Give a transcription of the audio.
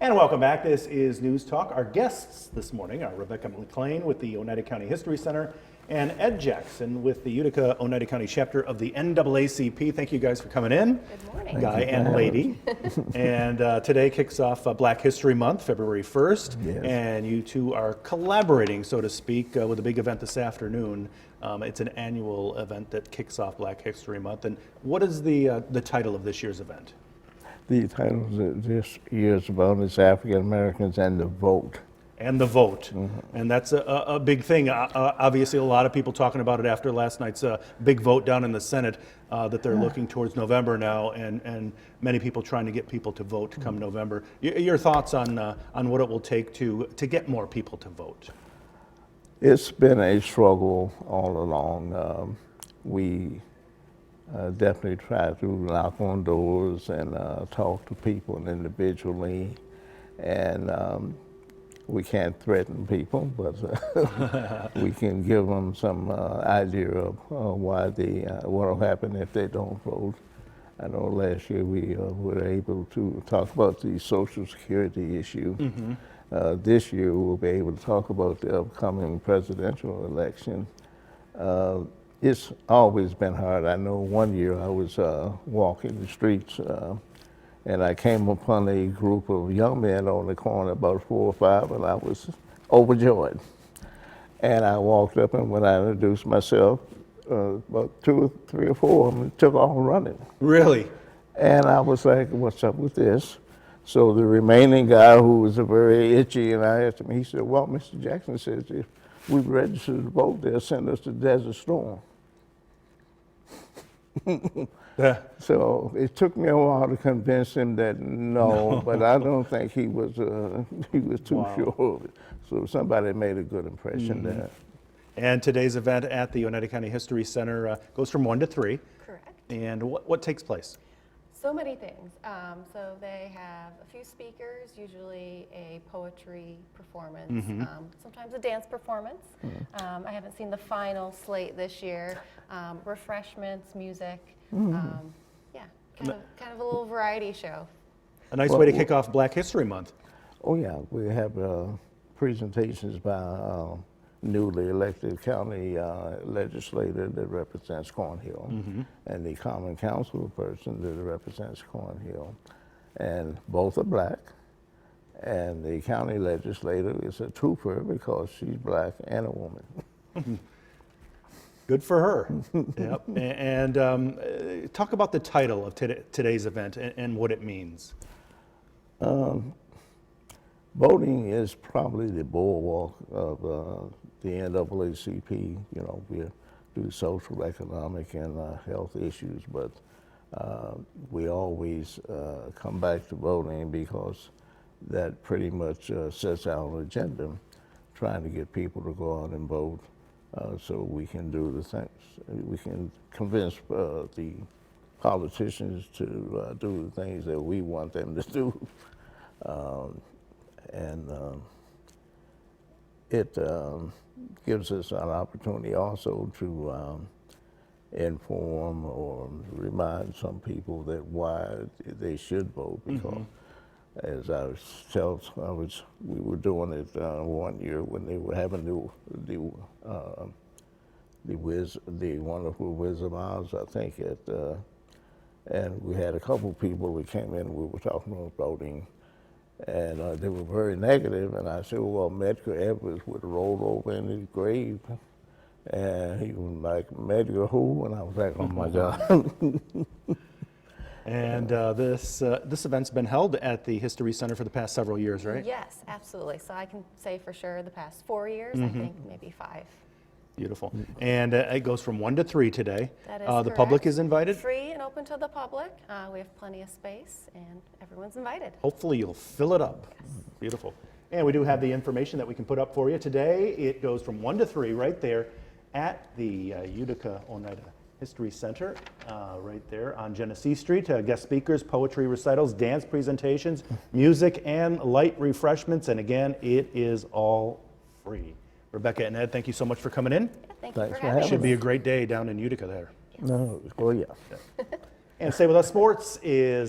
And welcome back. This is News Talk. Our guests this morning are Rebecca McLean with the Oneida County History Center and Ed Jackson with the Utica Oneida County chapter of the NAACP. Thank you guys for coming in. Good morning. Guy and lady. And today kicks off Black History Month, February 1st. Yes. And you two are collaborating, so to speak, with a big event this afternoon. It's an annual event that kicks off Black History Month. And what is the title of this year's event? The title of this year's event is African Americans and the Vote. And the vote. And that's a big thing. Obviously, a lot of people talking about it after last night's big vote down in the Senate that they're looking towards November now, and many people trying to get people to vote come November. Your thoughts on what it will take to get more people to vote? It's been a struggle all along. We definitely try to knock on doors and talk to people individually, and we can't threaten people, but we can give them some idea of what will happen if they don't vote. I know last year we were able to talk about the Social Security issue. This year we'll be able to talk about the upcoming presidential election. It's always been hard. I know one year I was walking the streets and I came upon a group of young men on the corner, about 4 or 5, and I was overjoyed. And I walked up, and when I introduced myself, about 2 or 3 or 4 of them took off running. Really? And I was like, what's up with this? So the remaining guy, who was very itchy, and I asked him, he said, well, Mr. Jackson says if we registered to vote, they'll send us to Desert Storm. So it took me a while to convince him that no, but I don't think he was too sure of it. So somebody made a good impression there. And today's event at the Oneida County History Center goes from 1 to 3. Correct. And what takes place? So many things. So they have a few speakers, usually a poetry performance, sometimes a dance performance. I haven't seen the final slate this year. Refreshments, music. Yeah, kind of a little variety show. A nice way to kick off Black History Month. Oh yeah, we have presentations by newly elected county legislator that represents Cornhill, and the common council person that represents Cornhill, and both are black. And the county legislator is a twofer because she's black and a woman. Good for her. Yep. And talk about the title of today's event and what it means. Voting is probably the bulwark of the NAACP. You know, we do social, economic, and health issues, but we always come back to voting because that pretty much sets our agenda, trying to get people to go out and vote so we can do the things. We can convince the politicians to do the things that we want them to do. It gives us an opportunity also to inform or remind some people that why they should vote, because as we were doing it one year when they were having the wonderful Wisdom Hours, I think, and we had a couple people that came in and we were talking about voting. And they were very negative, and I said, well, Medgar Evers would have rolled over in his grave. And he was like, Medgar who? And I was like, oh my God. And this event's been held at the History Center for the past several years, right? Yes, absolutely. So I can say for sure the past 4 years, I think maybe 5. Beautiful. And it goes from 1 to 3 today. That is the public correct. is invited? Free and open to the public. We have plenty of space, and everyone's invited. Hopefully you'll fill it up. Yes. Beautiful. And we do have the information that we can put up for you today. It goes from 1 to 3 right there at the Utica Oneida History Center, right there on Genesee Street. Guest speakers, poetry recitals, dance presentations, music, and light refreshments. And again, it is all free. Rebecca and Ed, thank you so much for coming in. Yeah, thank you Thanks for for having us. Should be a great day down in Utica there. No, well, yeah. And Stay With Us Sports is